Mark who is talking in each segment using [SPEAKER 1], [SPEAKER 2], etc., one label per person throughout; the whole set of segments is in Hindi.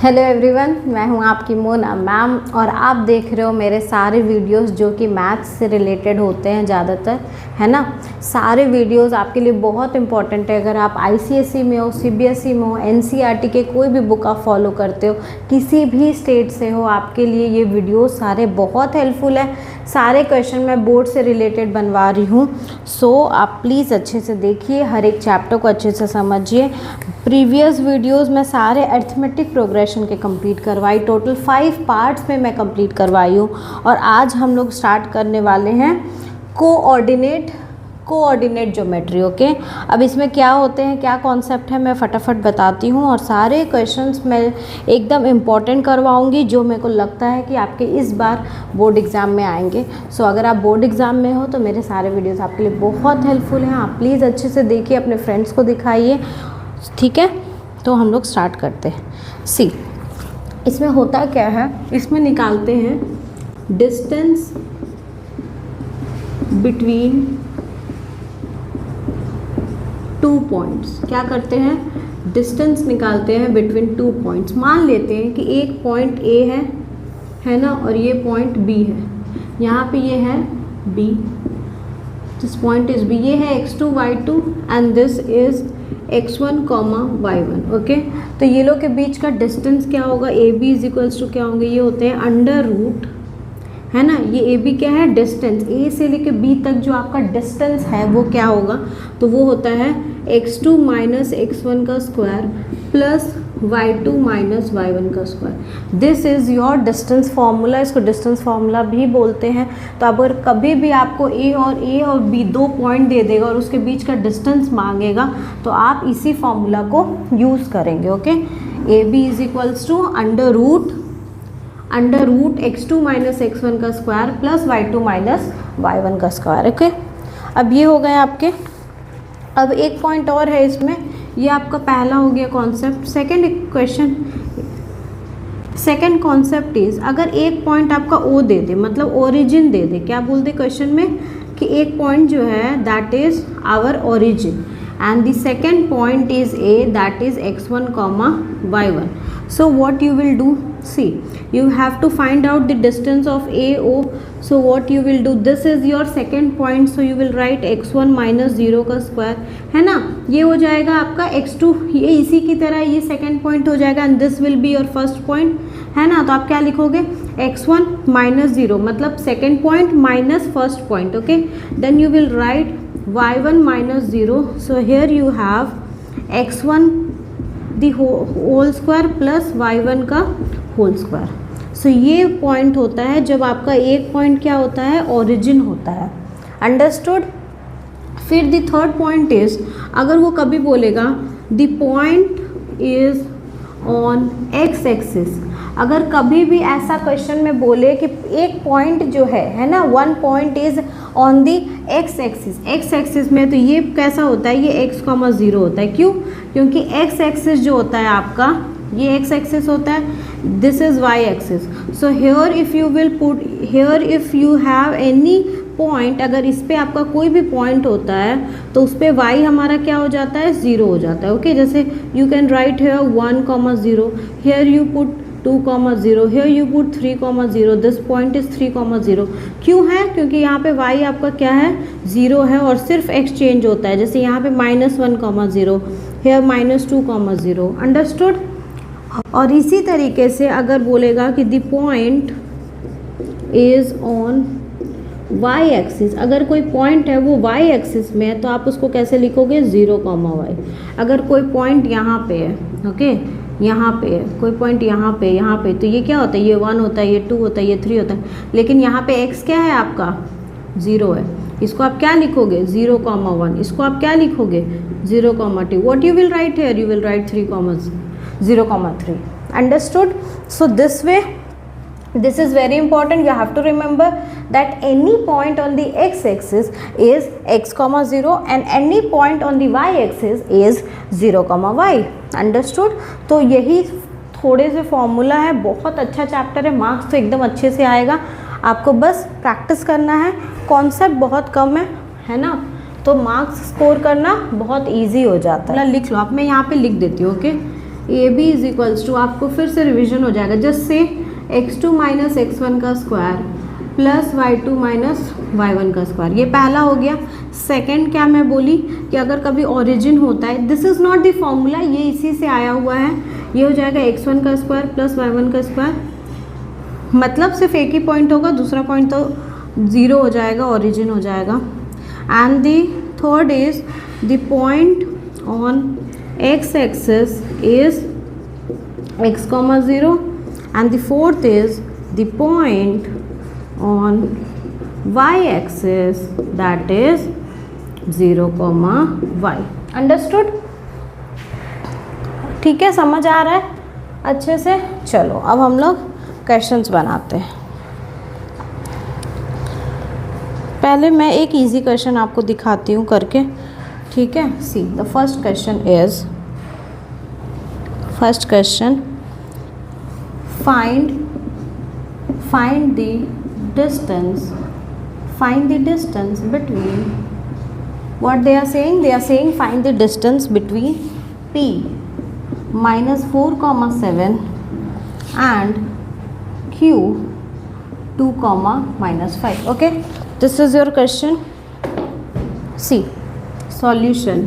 [SPEAKER 1] हेलो एवरीवन, मैं हूं आपकी मोना मैम और आप देख रहे हो मेरे सारे वीडियोस जो कि मैथ्स से रिलेटेड होते हैं ज़्यादातर, है ना। सारे वीडियोस आपके लिए बहुत इंपॉर्टेंट है। अगर आप आईसीएसई में हो, सीबीएसई में हो, एनसीईआरटी के कोई भी बुक आप फॉलो करते हो, किसी भी स्टेट से हो, आपके लिए ये वीडियोस सारे बहुत हेल्पफुल है। सारे क्वेश्चन मैं बोर्ड से रिलेटेड बनवा रही हूँ, सो आप प्लीज़ अच्छे से देखिए, हर एक चैप्टर को अच्छे से समझिए। प्रीवियस वीडियोस में सारे अर्थमेटिक प्रोग्रेशन के कंप्लीट करवाई, टोटल 5 पार्ट्स में मैं कंप्लीट करवाई हूँ। और आज हम लोग स्टार्ट करने वाले हैं कोऑर्डिनेट ज्योमेट्री। ओके, अब इसमें क्या होते हैं, क्या कॉन्सेप्ट है, मैं फटाफट बताती हूँ। और सारे क्वेश्चंस मैं एकदम इम्पॉर्टेंट करवाऊँगी जो मेरे को लगता है कि आपके इस बार बोर्ड एग्ज़ाम में आएंगे। सो अगर आप बोर्ड एग्ज़ाम में हो तो मेरे सारे वीडियोस आपके लिए बहुत हेल्पफुल हैं। आप प्लीज़ अच्छे से देखिए, अपने फ्रेंड्स को दिखाइए, ठीक है। तो हम लोग स्टार्ट करते हैं। सी, इसमें होता क्या है, इसमें निकालते हैं डिस्टेंस बिटवीन 2 पॉइंट्स। क्या करते हैं, डिस्टेंस निकालते हैं बिटवीन 2 पॉइंट्स। मान लेते हैं कि एक पॉइंट ए है ना, और ये पॉइंट बी है। यहाँ पे ये है B, this point is B, ये है x2 y2 and this is x1, y1। Okay, तो ये लोग के बीच का डिस्टेंस क्या होगा, A B is equals to क्या होंगे, ये होते हैं अंडर रूट, है ना। ये ए बी क्या है, डिस्टेंस, ए से लेके बी तक जो आपका डिस्टेंस है वो क्या होगा, तो वो होता है x2 माइनस x1 का square plus y2 minus y1 का square. This is your distance formula, इसको डिस्टेंस फार्मूला भी बोलते हैं। तो अगर कभी भी आपको ए और बी 2 पॉइंट दे देगा और उसके बीच का डिस्टेंस मांगेगा तो आप इसी फार्मूला को यूज़ करेंगे। Okay, A B is equals to under root x2 minus x1 का square plus y2 minus y1 का स्क्वायर। ओके, अब ये हो गए आपके। अब एक पॉइंट और है इसमें, ये आपका पहला हो गया कॉन्सेप्ट। सेकेंड कॉन्सेप्ट इज, अगर एक पॉइंट आपका ओ दे दे, मतलब ओरिजिन दे दे, क्या बोल दे क्वेश्चन में कि एक पॉइंट जो है that is our origin and the second point is a, that is x1 comma y1. So what you will do, see, you have to find out the distance of a o. So what you will do, this is your second point, so you will write x1 minus 0 का स्क्वायर, है ना। ये हो जाएगा आपका x2, ये इसी की तरह ये सेकेंड पॉइंट हो जाएगा and this will be your first point, है ना। तो आप क्या लिखोगे, x1 माइनस 0 मतलब second point minus first point. Okay, then you will write y1 minus 0. So here you have x1 the whole square plus y1 का whole square. So ये पॉइंट होता है जब आपका एक पॉइंट क्या होता है, ओरिजिन होता है। अंडरस्टूड। फिर द थर्ड पॉइंट इज, अगर वो कभी बोलेगा the point is on x axis, अगर कभी भी ऐसा क्वेश्चन में बोले कि एक पॉइंट जो है ना, one point is on the x axis में, तो ये कैसा होता है, ये x,0 होता है। क्यों, क्योंकि एक्स एक्सिस जो होता है आपका, ये एक्स एक्सिस होता है, this is Y axis. So here if you will put, here if you have any point, अगर इस पर आपका कोई भी पॉइंट होता है तो उस पर y हमारा क्या हो जाता है, 0 हो जाता है। ओके, जैसे you can write here 1,0, here you put 2,0, here you put 3,0, this point is 3,0। क्यों है, क्योंकि यहाँ पे y आपका क्या है, 0 है और सिर्फ x चेंज होता है। जैसे यहाँ पे -1,0, here -2,0। अंडरस्टूड। और इसी तरीके से अगर बोलेगा कि the point is on y axis, अगर कोई पॉइंट है वो y एक्सिस में है तो आप उसको कैसे लिखोगे, 0,y। अगर कोई पॉइंट यहाँ पे है, ओके, यहाँ पे है कोई पॉइंट, यहाँ पे, तो ये क्या होता है, ये 1 होता है, ये 2 होता है, ये 3 होता है। लेकिन यहाँ पे x क्या है आपका, 0 है। इसको आप क्या लिखोगे, 0,1। इसको आप क्या लिखोगे, 0,2। What you will right here, you will right 0,3। Understood. So this way, this is very important, you have to remember that any point on the x-axis is x,0 and any point on the y-axis is 0,y. Understood? तो यही थोड़े से फॉर्मूला है, बहुत अच्छा चैप्टर है, मार्क्स तो एकदम अच्छे से आएगा। आपको बस प्रैक्टिस करना है, कॉन्सेप्ट बहुत कम है ना, तो मार्क्स स्कोर करना बहुत इजी हो जाता है। लिख लो आप, मैं यहाँ पे लिख देती हूँ। Okay, A B is equals to, आपको फिर से रिविजन हो जाएगा, जिससे x2 माइनस x1 का square plus y2 minus y1 का स्क्वायर, ये पहला हो गया। सेकंड क्या मैं बोली कि अगर कभी ओरिजिन होता है, this is not the formula, ये इसी से आया हुआ है, ये हो जाएगा x1 का स्क्वायर प्लस y1 का स्क्वायर, मतलब सिर्फ एक ही पॉइंट होगा, दूसरा पॉइंट तो ज़ीरो हो जाएगा, ओरिजिन हो जाएगा। And the third is the point on x axis is x, 0 and the fourth is the point on y axis, that is 0, y. Understood? ठीक है, समझ आ रहा है अच्छे से? चलो अब हम लोग क्वेश्चंस बनाते हैं। पहले मैं एक इजी क्वेश्चन आपको दिखाती हूँ करके, ठीक है? See the first question is, first question, find the distance between, what they are saying, they are saying find the distance between P minus 4, 7 and Q 2, minus 5. Okay, this is your question. See solution.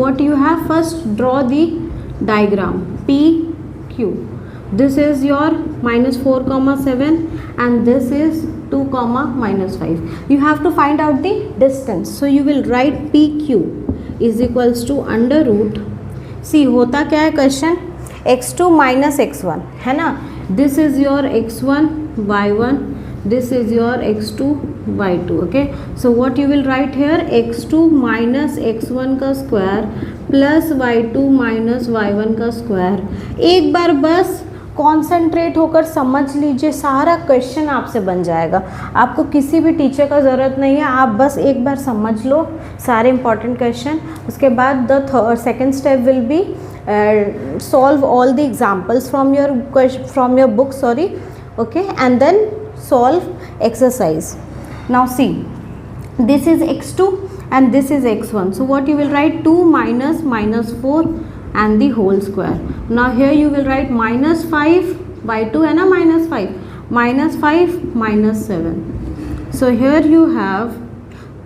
[SPEAKER 1] What you have, first draw the diagram P Q. This is your minus 4, 7 and this is 2, minus 5. You have to find out the distance. So you will write PQ is equals to under root. See होता क्या है क्वेश्चन, x2 minus x1 है ना, this is your x1 y1, this is your x2 y2. okay, so what you will write here, x2 minus x1 का square plus y2 minus y1 का स्क्वायर। एक बार बस कॉन्सेंट्रेट होकर समझ लीजिए, सारा क्वेश्चन आपसे बन जाएगा, आपको किसी भी टीचर का ज़रूरत नहीं है, आप बस एक बार समझ लो सारे इंपॉर्टेंट क्वेश्चन। उसके बाद the second step will be solve all the examples from your book, okay, and then solve exercise. Now see, this is x2 and this is x1, so what you will write, 2 minus 4 and the whole square. Now here you will write minus 5 by 2 है ना, minus 5 minus 7. So here you have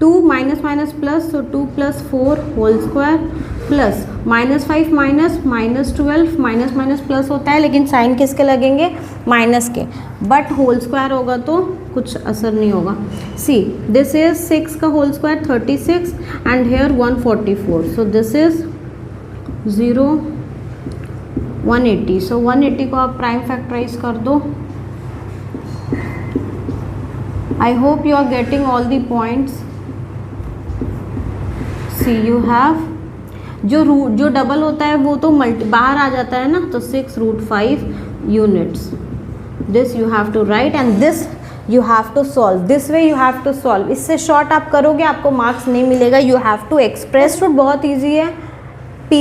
[SPEAKER 1] 2 minus plus, so 2 plus 4 whole square plus minus 5 minus 12, minus plus होता है, लेकिन साइन किसके लगेंगे, माइनस के, बट होल स्क्वायर होगा तो कुछ असर नहीं होगा। सी दिस इज 6 का whole square 36 and here 144, so this is 0 180, so 180 को आप प्राइम फैक्टराइज कर दो। I hope you are getting all the points. See you have जो डबल होता है वो तो बाहर आ जाता है ना, तो 6√5 units, this you have to write and this you have to solve, this way you have to solve. इससे शॉर्ट आप करोगे आपको मार्क्स नहीं मिलेगा, you have to express root बहुत ईजी है। P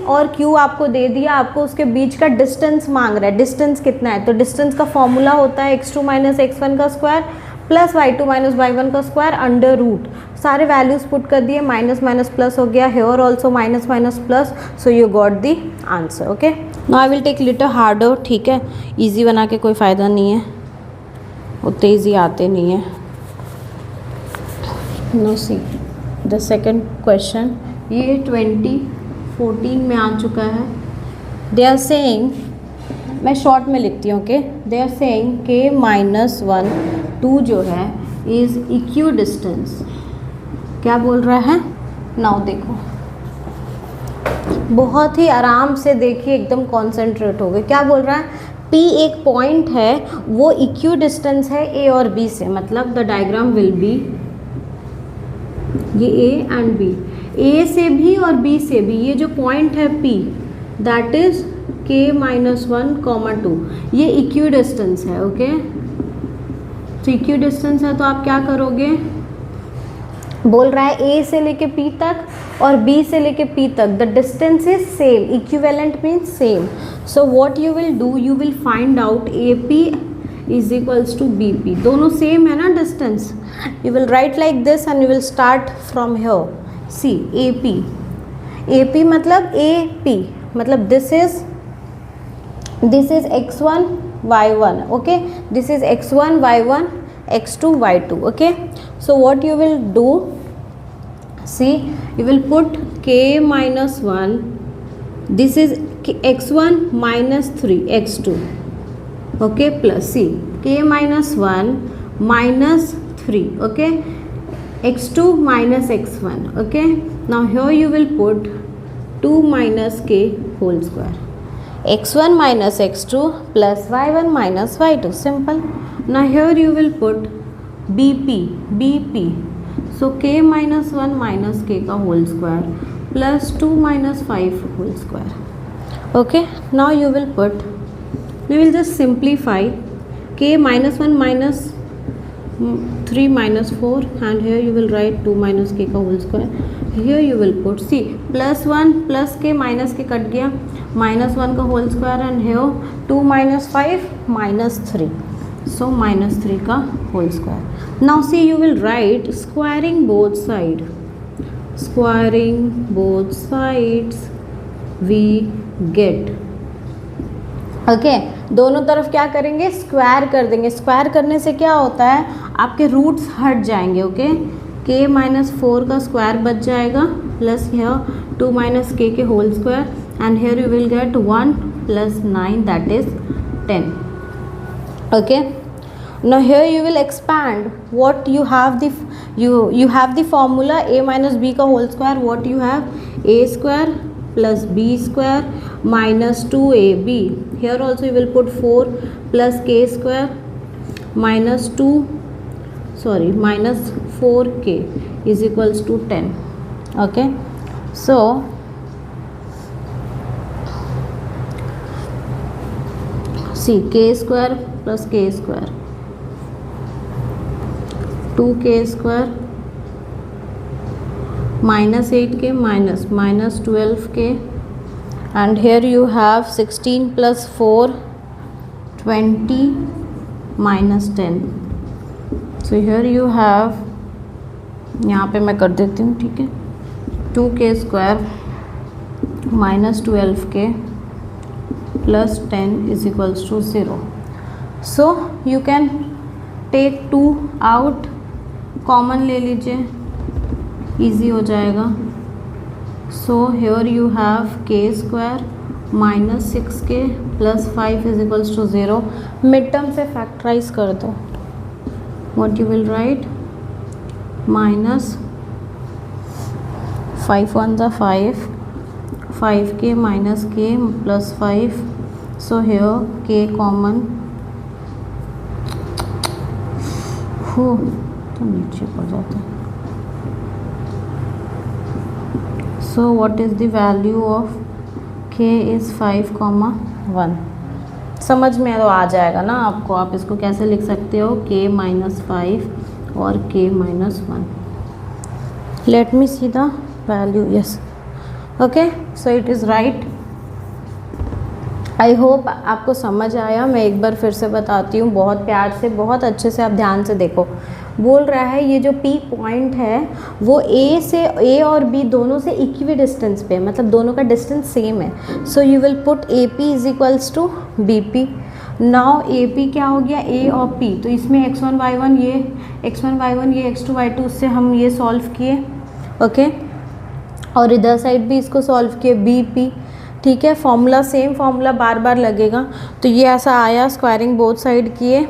[SPEAKER 1] और Q आपको दे दिया, आपको उसके बीच का डिस्टेंस मांग रहा है, डिस्टेंस कितना है, तो डिस्टेंस का फॉर्मूला होता है x2 माइनस x1 का square plus y2 minus y1 का स्क्वायर अंडर रूट। सारे वैल्यूज पुट कर दिए, माइनस माइनस प्लस हो गया, here also minus minus plus, so you got the answer. Okay, now I will take little harder, ठीक है, इजी बना के कोई फ़ायदा नहीं है, उतने ईजी आते नहीं है। No see the second question, ये 2014 में आ चुका है। दे आर सेइंग, मैं शॉर्ट में लिखती हूँ, okay, they are saying k-1 2 जो है इज़ इक्यू डिस्टेंस। क्या बोल रहा है, नाउ देखो, बहुत ही आराम से देखिए, एकदम कॉन्सेंट्रेट हो गए। क्या बोल रहा है, P एक पॉइंट है, वो इक्यू डिस्टेंस है A और B से, मतलब द डायग्राम विल बी ये A एंड B, A से भी और B से भी, ये जो पॉइंट है P दैट इज k-1, 2, ये इक्यू डिस्टेंस है। ओके, तो इक्यू डिस्टेंस है तो आप क्या करोगे, बोल रहा है A से लेके P तक और B से लेके P तक the distance is same, equivalent means same. So what you will do, you will find out AP is equals to BP, दोनों सेम है ना distance. You will write like this and you will start from here. See AP, AP मतलब AP मतलब this is x1 y1, okay, this is x1 y1 x2 y2, okay. So what you will do, see, you will put k minus 1, this is x1 minus 3 x2, okay, plus c k minus 1 minus 3, okay, x2 minus x1, okay. Now here you will put 2 minus k whole square, x1 minus x2 plus y1 minus y2, simple. Now here you will put BP, so k minus 1 minus k का whole square plus 2 minus 5 whole square, okay. Now you will just simplify k minus 1 minus 3 minus 4, and here you will write 2 minus k का whole square. Here you will put, see, plus 1 plus k minus k cut गया, minus 1 का whole square, and here 2 minus 5 minus 3, so minus 3 का whole square. Now see, you will write squaring both sides we get, okay. दोनों तरफ क्या करेंगे, स्क्वायर कर देंगे. स्क्वायर करने से क्या होता है, आपके रूट्स हट जाएंगे, ओके. k माइनस 4 का स्क्वायर बच जाएगा, प्लस हियर 2 माइनस k के whole square, and here you will get 1 plus 9 that is 10, okay. Now here you will expand what you have the you have the formula a minus b का whole square. What you have, a square plus b square minus 2ab. Here also you will put 4 plus k square minus 4k is equals to 10, okay. So see, k square plus k square, 2k square minus 8k minus 12k, and here you have 16 plus 4 20 minus 10. So here you have, यहाँ पे मैं कर देती हूँ, ठीक है, 2k square minus 12k plus 10 is equals to 0. So you can take 2 out, common ले लीजिए, इजी हो जाएगा. So here you have k square minus 6k plus 5 is equals to 0. Mid term से फैक्टराइज कर दो. What you will write, minus 5 1 ज़ा 5, 5k minus k plus 5. So here k common हो तो नीचे पड़ जाता है. So what is the value of k is 5,1. समझ में तो आ जाएगा ना आपको. आप इसको कैसे लिख सकते हो, k माइनस 5 और k minus 1. Let me see the value. Yes, okay. So it is right. I hope आपको समझ आया. मैं एक बार फिर से बताती हूँ, बहुत प्यार से, बहुत अच्छे से आप ध्यान से देखो. बोल रहा है ये जो P पॉइंट है वो A और B दोनों से इक्वी डिस्टेंस पे है, मतलब दोनों का डिस्टेंस सेम है. So you will put AP is equals to BP. Now AP क्या हो गया, A और P. तो इसमें x1 y1 ये x2 y2, उससे हम ये सॉल्व किए, ओके. और इधर साइड भी इसको सॉल्व किए, BP, ठीक है. फॉर्मूला सेम फॉर्मूला बार बार लगेगा. तो ये ऐसा आया, स्क्वायरिंग बोथ साइड किए,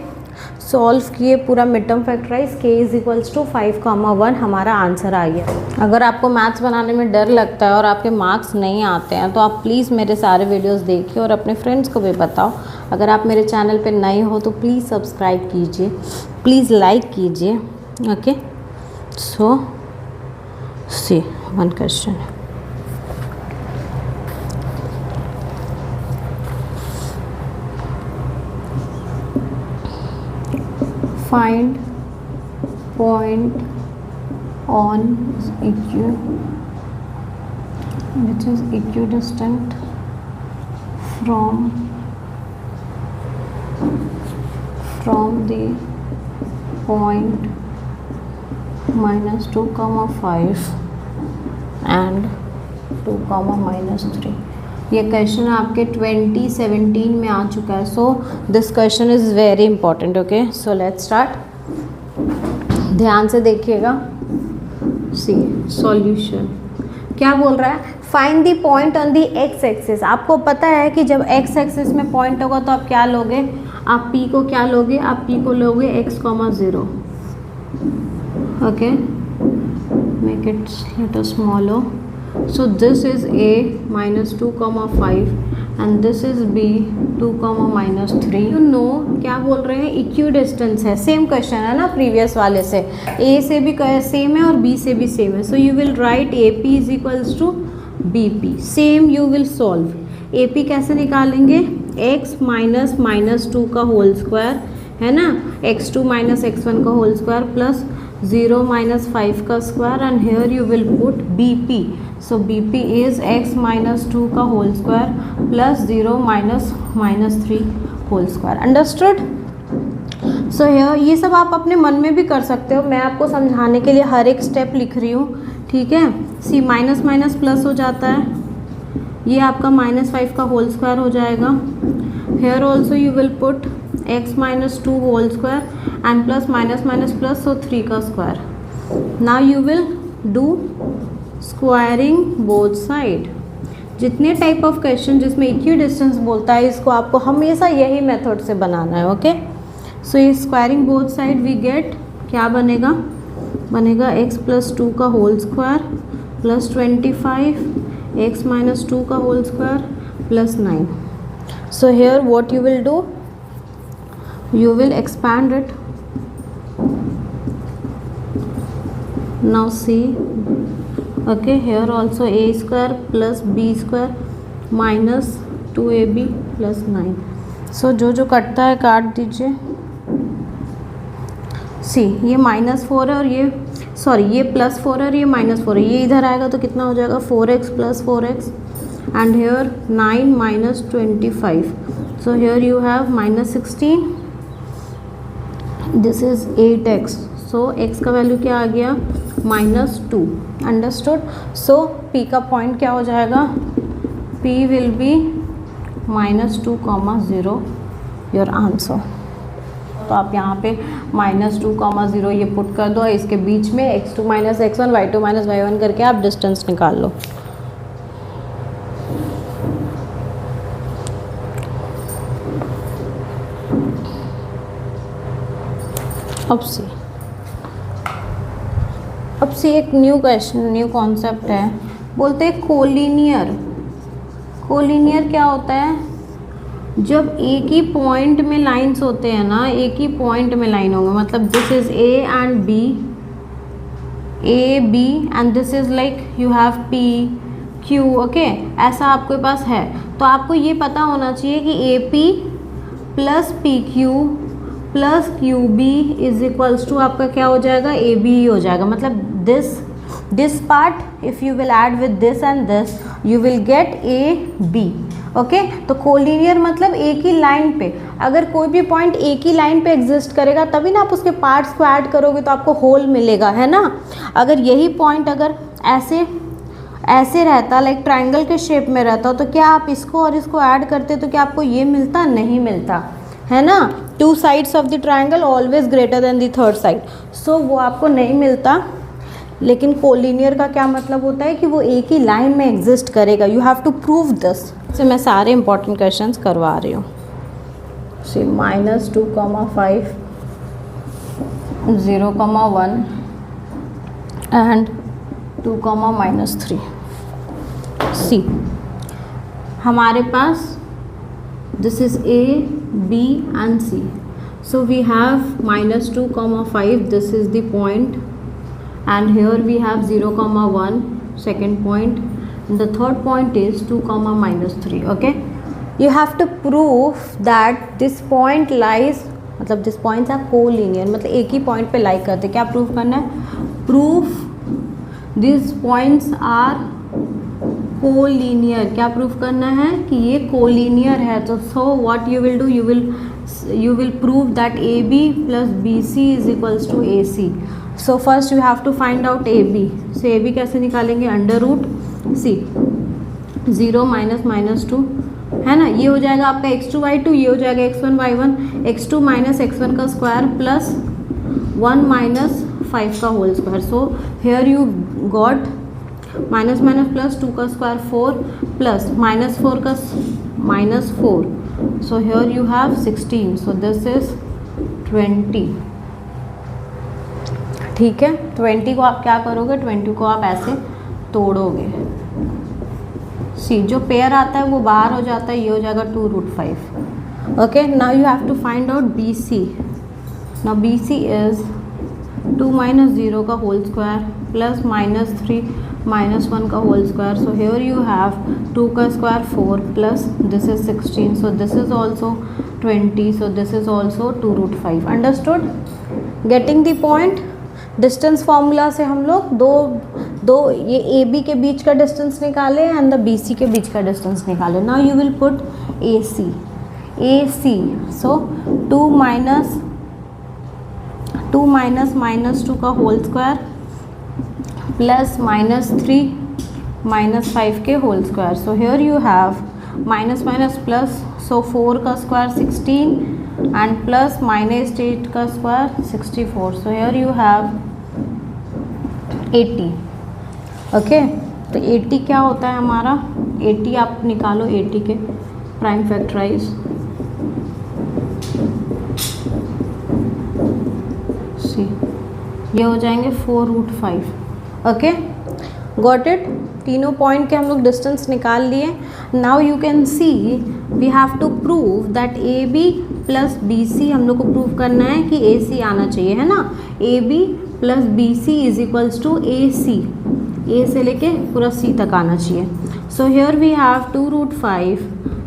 [SPEAKER 1] सॉल्व किए, पूरा mid term factorise, k is equals to 5,1 हमारा आंसर आ गया. अगर आपको मैथ्स बनाने में डर लगता है और आपके मार्क्स नहीं आते हैं तो आप प्लीज़ मेरे सारे वीडियोस देखिए और अपने फ्रेंड्स को भी बताओ. अगर आप मेरे चैनल पे नए हो तो प्लीज़ सब्सक्राइब कीजिए, प्लीज़ लाइक कीजिए, okay. So see one question. Find point on which is equidistant from the point -2, 5 and 2, -3। ये क्वेश्चन आपके 2017 में आ चुका है। So this question is very important. Okay, so let's start. ध्यान से देखिएगा। सी सॉल्यूशन क्या बोल रहा है, find the point on the x axis. आपको पता है कि जब एक्स एक्सिस में पॉइंट होगा तो आप क्या लोगे, आप p को क्या लोगे, आप p को लोगे x, 0। Okay, make it little smaller. So this is a -2, 5 and this is b 2, -3। You know क्या बोल रहे हैं, इक्विडिस्टेंस है। सेम क्वेश्चन है ना प्रीवियस वाले से, a से भी सेम है और b से भी सेम है। So you will write AP is equals to BP। Same you will solve. AP कैसे निकालेंगे, x -2 का होल स्क्वायर है ना, x2 - x1 का होल स्क्वायर प्लस 0 - 5 का square and here you will put BP। So BP is x -2 का whole square plus 0 -3 whole square. Understood. So here ये सब आप अपने मन में भी कर सकते हो, मैं आपको समझाने के लिए हर एक स्टेप लिख रही हूँ, ठीक है। सी माइनस माइनस प्लस हो जाता है, ये आपका -5 का होल स्क्वायर हो जाएगा। Here also you will put x -2 whole square and plus minus plus, so 3 का square. Now you will do squaring both side. जितने टाइप ऑफ क्वेश्चन जिसमें इक्विडिस्टेंस बोलता है, इसको आपको हमेशा यही मेथड से बनाना है। ओके, सो ये squaring both side we get क्या बनेगा, बनेगा x + 2 का होल स्क्वायर प्लस 25 x -2 का whole square plus 9। So here what you will do, you will expand it। now see, okay, here also a square plus b square minus 2ab plus 9। so जो कटता है काट दीजिए। सी ये -4 है और ये सॉरी ये +4 है और ये -4 है, ये इधर आएगा तो कितना हो जाएगा 4x + 4x and here 9 - 25। so here you have -16, this is 8x। So x का वैल्यू क्या आ गया, -2। अंडरस्टूड। सो p का पॉइंट क्या हो जाएगा, p will be -2, 0 your answer. तो आप यहाँ पे -2, 0 ये पुट कर दो, इसके बीच में x2 - x1 y2 - y1 करके आप डिस्टेंस निकाल लो। अब से एक न्यू क्वेश्चन, न्यू कॉन्सेप्ट है। बोलते हैं कोलिनियर। कोलिनियर क्या होता है, जब एक ही पॉइंट में लाइंस होते हैं ना, एक ही पॉइंट में लाइन होंगे, मतलब this is A and B, A B and this is like you have P Q। Okay, ऐसा आपके पास है तो आपको ये पता होना चाहिए कि AP + PQ + QB is equals to आपका क्या हो जाएगा, AB ही हो जाएगा। मतलब this part if you will add with this and this you will get AB। Okay, तो कोलिनियर मतलब एक ही लाइन पे, अगर कोई भी पॉइंट एक ही लाइन पे एग्जिस्ट करेगा तभी ना आप उसके पार्ट्स को ऐड करोगे तो आपको होल मिलेगा, है ना। अगर यही पॉइंट अगर ऐसे रहता, लाइक ट्रायंगल के शेप में रहता तो क्या आप इसको और इसको ऐड करते तो क्या आपको ये मिलता, नहीं मिलता, है ना। 2 sides of the triangle always greater than the third side, so वो आपको नहीं मिलता। लेकिन कोलिनियर का क्या मतलब होता है कि वो एक ही लाइन में एग्जिस्ट करेगा। You have to prove this. से मैं सारे इंपॉर्टेंट क्वेश्चंस करवा रही हूँ। सी -2, 5 0, 1 एंड 2, -3। सी हमारे पास this is A, B and C। so we have -2, 5, this is the point and here we have 0, 1 second point and the third point is 2, -3। okay, you have to prove that this point lies, मतलब दिस पॉइंट्स आर कोलिनियर, मतलब एक ही पॉइंट पे लाई करते। क्या प्रूफ करना है, proof this points are collinear. क्या प्रूफ करना है कि ये कोलिनियर है। तो so what you will do, you will prove that AB plus BC is equals to AC। so first you have to find out AB। so AB कैसे निकालेंगे, √C। 0 माइनस माइनस 2 है ना, ये हो जाएगा आपका x2 y2, ये हो जाएगा x1 y1, x2 minus x1 का स्क्वायर प्लस 1 माइनस 5 का whole square. So here you got minus minus plus 2 का स्क्वायर 4 प्लस माइनस 4 का minus 4. So here you have 16. So this is 20. ठीक है, 20 को आप क्या करोगे, 20 को आप ऐसे तोड़ोगे. सी जो पेयर आता है वो बाहर हो जाता है, ये हो जाएगा 2√5. Okay, now you have to find out B C. Now B C is 2 minus 0 का whole square plus minus 3 minus 1 का whole square. So here you have 2 का square 4 plus this is 16. So this is also 20. So this is also 2√5. Understood, getting the point. Distance formula से हम लोग दो ये ए बी के बीच का डिस्टेंस निकाले एंड द बी सी के बीच का डिस्टेंस निकाले. Now you will put A C. So 2 minus minus 2 का whole square plus minus 3 minus 5 के whole square. So here you have minus minus plus, so 4 का स्क्वायर 16 एंड प्लस माइनस 8 का square 64. So here you have 80. Okay, तो 80 क्या होता है हमारा, 80 आप निकालो 80 के प्राइम फैक्टराइज. सी ये हो जाएंगे 4√5. Okay, got it. तीनों पॉइंट के हम लोग डिस्टेंस निकाल लिए. Now you can see we have to prove that A B plus B C, हम लोग को प्रूव करना है कि ए सी आना चाहिए, है ना. A B plus B C is equals to A C, A से लेके पूरा सी तक आना चाहिए. So here we have 2√5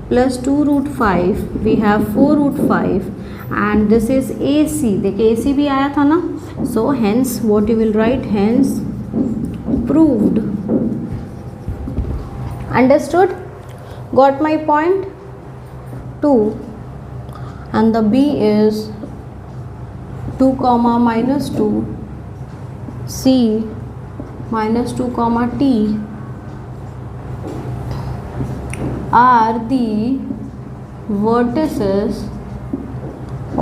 [SPEAKER 1] plus 2√5, we have 4√5 and this is A C. देखिए ए सी भी आया था ना. So hence what you will write, hence proved. Understood? Got my point? 2 and the B is 2 comma minus 2, C minus 2 comma T are the vertices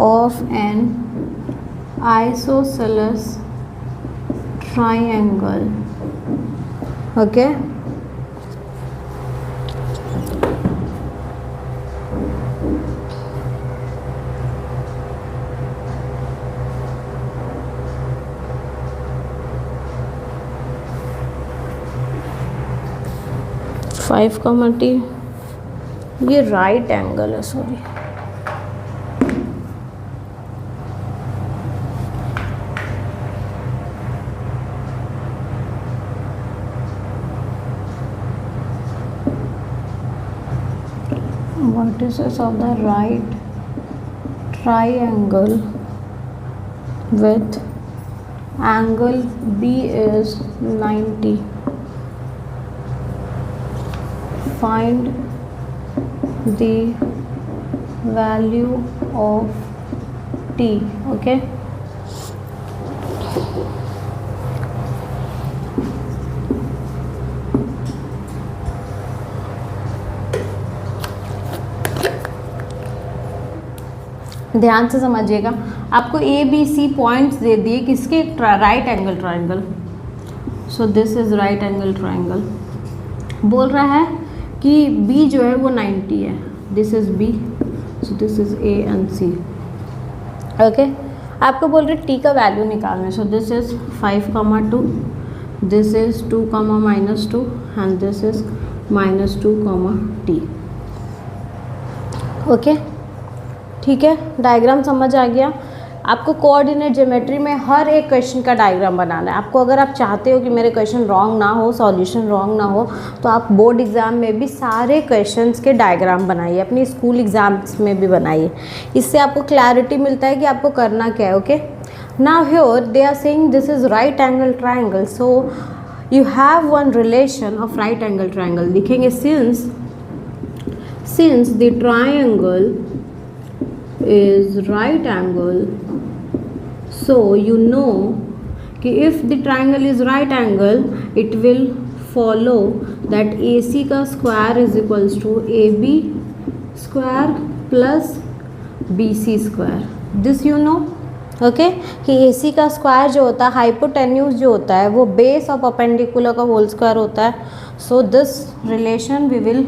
[SPEAKER 1] of an isosceles triangle. Okay. Five comma T, ये राइट एंगल है, sorry. vertices of the right triangle with angle B is 90. Find the value of T. Okay. ध्यान से समझिएगा, आपको ए बी सी पॉइंट्स दे दिए किसके, right angle triangle. So this is right angle triangle. बोल रहा है कि बी जो है वो 90 है. This is B, so this is A and C. Okay, आपको बोल रहे टी का वैल्यू निकालना है. So this is 5,2, this is 2,-2 and this is -2, T. Okay, ठीक है. डायग्राम समझ आ गया आपको. कोऑर्डिनेट ज्योमेट्री में हर एक क्वेश्चन का डायग्राम बनाना है आपको. अगर आप चाहते हो कि मेरे क्वेश्चन रॉन्ग ना हो, सॉल्यूशन रॉन्ग ना हो, तो आप बोर्ड एग्ज़ाम में भी सारे क्वेश्चंस के डायग्राम बनाइए, अपनी स्कूल एग्ज़ाम्स में भी बनाइए. इससे आपको क्लैरिटी मिलता है कि आपको करना क्या है. Okay, now here they are saying this is right angle triangle. So you have one relation of right angle triangle. लिखेंगे since the triangle is right angle, so you know कि if the triangle is right angle it will follow that AC का square is equals to AB square plus BC square. This you know, okay, कि AC का स्क्वायर जो होता है, हाइपोटेन्यूज जो होता है, वो बेस ऑफ अपेंडिकुलर का होल स्क्वायर होता है. So this relation we will,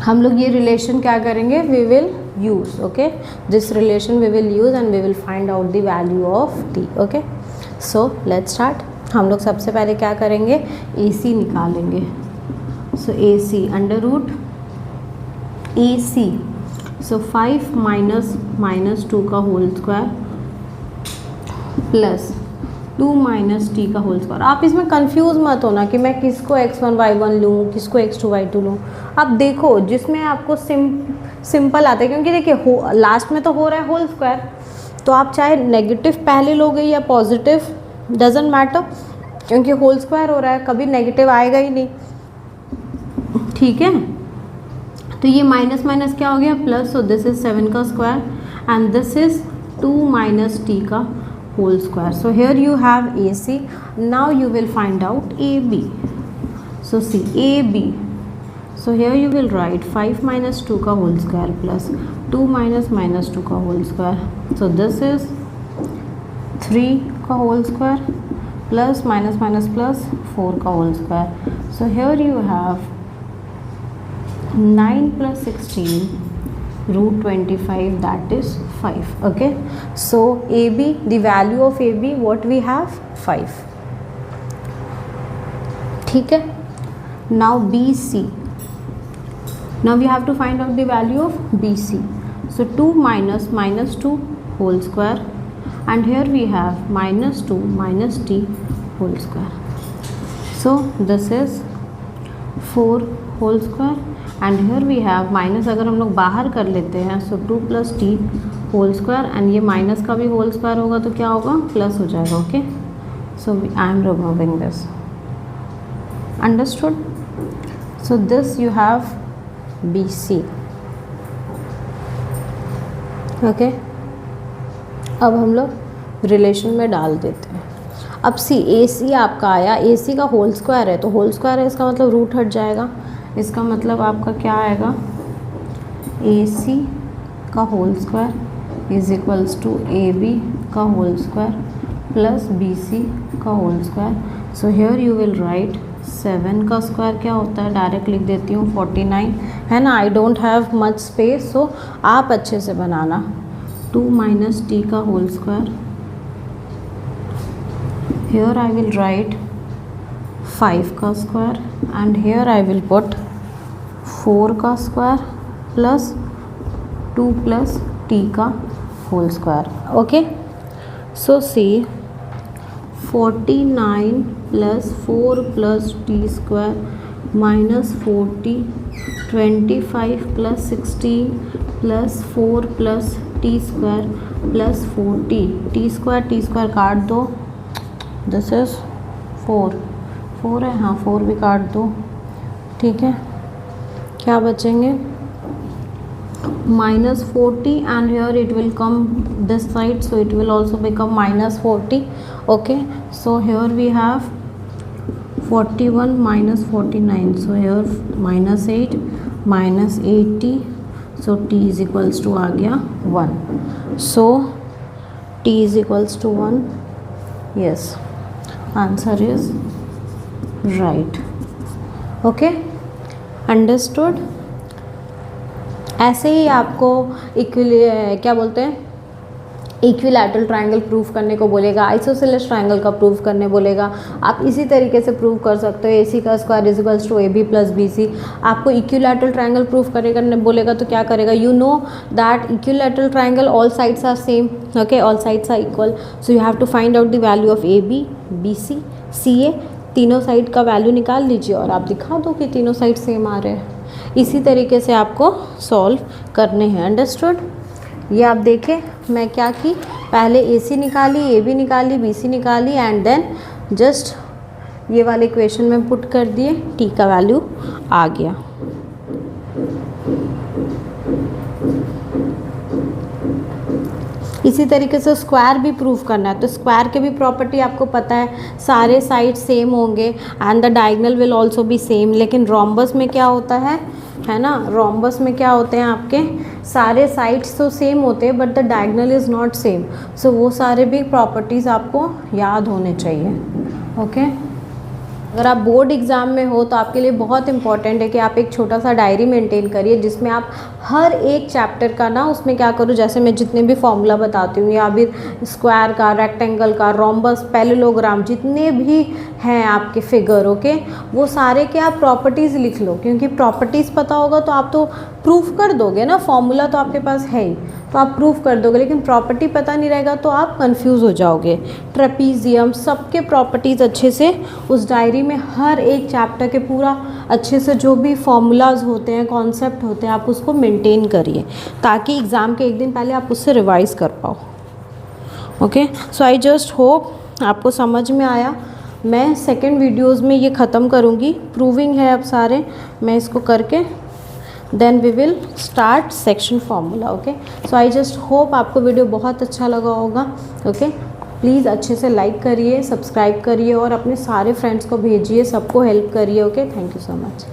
[SPEAKER 1] हम लोग ये रिलेशन क्या करेंगे, we will use. Okay, this relation we will use and we will find out the value of t. Okay, so let's start. हम लोग सबसे पहले क्या करेंगे, AC निकालेंगे. So AC under root AC, so 5 minus 2 का whole square plus 2 minus T का होल स्क्वायर. आप इसमें कंफ्यूज मत होना कि मैं किसको x1 y1 लूँ, किसको x2 y2 लूँ. आप देखो जिसमें आपको सिंपल आता है, क्योंकि देखिए लास्ट में तो हो रहा है होल स्क्वायर, तो आप चाहे नेगेटिव पहले लोगे या पॉजिटिव, डजेंट मैटर, क्योंकि होल स्क्वायर हो रहा है, कभी नेगेटिव आएगा ही नहीं. ठीक है, तो ये माइनस माइनस क्या हो गया, प्लस. सो दिस इज 7 का square and this is 2 minus T का whole square. So here you have AC. Now you will find out AB. So see AB. So here you will write 5 minus 2 का whole square plus 2 minus 2 का whole square. So this is 3 का whole square plus minus plus 4 का whole square. So here you have 9 plus 16 root 25, that is 5. Okay, so AB, the value of AB what we have, 5. ठीक है, now BC, now we have to find out the value of BC. So 2 minus 2 whole square and here we have minus 2 minus t whole square. So this is 4 whole square and here we have minus, अगर हम लोग बाहर कर लेते हैं, so 2 plus T whole square and ये माइनस का भी होल स्क्वायर होगा तो क्या होगा, प्लस हो जाएगा. Okay, so I am removing this. Understood. So this you have BC. Okay, अब हम लोग रिलेशन में डाल देते हैं. अब सी AC आपका आया, AC का होल स्क्वायर है, तो होल स्क्वायर है इसका मतलब रूट हट जाएगा. इसका मतलब आपका क्या आएगा, AC का whole square is equals to AB का होल स्क्वायर प्लस BC का whole square. So here you will write 7 का स्क्वायर क्या होता है, डायरेक्ट लिख देती हूँ 49 है ना. I don't have much space, so आप अच्छे से बनाना. 2 माइनस टी का whole square, here I will write 5 का square and here I will put 4 का स्क्वायर प्लस 2 प्लस t का होल स्क्वायर. Okay, so see 49 plus 4 plus T square minus 40, 25 plus 16 plus 4 plus T square plus 40. T square काट दो, दिस इज 4 है, हाँ 4 भी काट दो. ठीक है, क्या बचेंगे, minus 40 and here it will come this side, so it will also become minus 40. Okay, so here we have 41 minus 49, so here minus 8 minus 80, so t is equals to आ गया 1. So t is equals to 1. Yes, answer is right. Okay, understood. ऐसे ही आपको क्या बोलते हैं, इक्विलैटरल ट्रायंगल प्रूफ करने को बोलेगा, आइसोसेलेस ट्रायंगल का प्रूफ करने बोलेगा. आप इसी तरीके से प्रूफ कर सकते हो. AC का square is equals to AB plus BC. आपको इक्विलैटरल ट्रायंगल प्रूफ करने बोलेगा तो क्या करेगा, you know that equilateral triangle all sides are same. Okay, all sides are equal, so you have to find out the value of AB, BC, CA. तीनों साइड का वैल्यू निकाल लीजिए और आप दिखा दो कि तीनों साइड सेम आ रहे हैं. इसी तरीके से आपको सॉल्व करने हैं. अंडरस्टूड. ये आप देखें मैं क्या की, पहले AC निकाली, AB निकाली, BC निकाली एंड देन जस्ट ये वाले इक्वेशन में पुट कर दिए, t का वैल्यू आ गया. इसी तरीके से स्क्वायर भी प्रूव करना है, तो स्क्वायर के भी प्रॉपर्टी आपको पता है, सारे साइड सेम होंगे and the diagonal will also be same. लेकिन रोम्बस में क्या होता है ना, रोम्बस में क्या होते हैं आपके सारे साइड्स तो सेम होते हैं but the diagonal is not same. So वो सारे भी प्रॉपर्टीज़ आपको याद होने चाहिए। ओके अगर आप बोर्ड एग्ज़ाम में हो तो आपके लिए बहुत इंपॉर्टेंट है कि आप एक छोटा सा डायरी मेंटेन करिए जिसमें आप हर एक चैप्टर का ना उसमें क्या करो, जैसे मैं जितने भी फॉर्मूला बताती हूँ या फिर स्क्वायर का, रेक्टेंगल का, रोम्बस, पैरेललोग्राम, जितने भी हैं आपके फिगर, ओके, वो सारे के आप प्रॉपर्टीज़ लिख लो, क्योंकि प्रॉपर्टीज़ पता होगा तो आप तो प्रूफ कर दोगे ना, फॉर्मूला तो आपके पास है ही तो आप प्रूफ कर दोगे, लेकिन प्रॉपर्टी पता नहीं रहेगा तो आप कंफ्यूज हो जाओगे। ट्रेपीजियम, सबके प्रॉपर्टीज़ अच्छे से उस डायरी में हर एक चैप्टर के पूरा अच्छे से जो भी फॉर्मूलाज होते हैं, कॉन्सेप्ट होते हैं, आप उसको मेंटेन करिए ताकि एग्ज़ाम के एक दिन पहले आप उससे रिवाइज़ कर पाओ। Okay, so I just hope आपको समझ में आया। मैं सेकेंड वीडियोज़ में ये ख़त्म करूँगी, प्रूविंग है अब सारे, मैं इसको करके then we will start section formula. Okay, so I just hope आपको वीडियो बहुत अच्छा लगा होगा। ओके, प्लीज़ अच्छे से लाइक करिए, सब्सक्राइब करिए और अपने सारे फ्रेंड्स को भेजिए, सबको हेल्प करिए। Okay, thank you so much.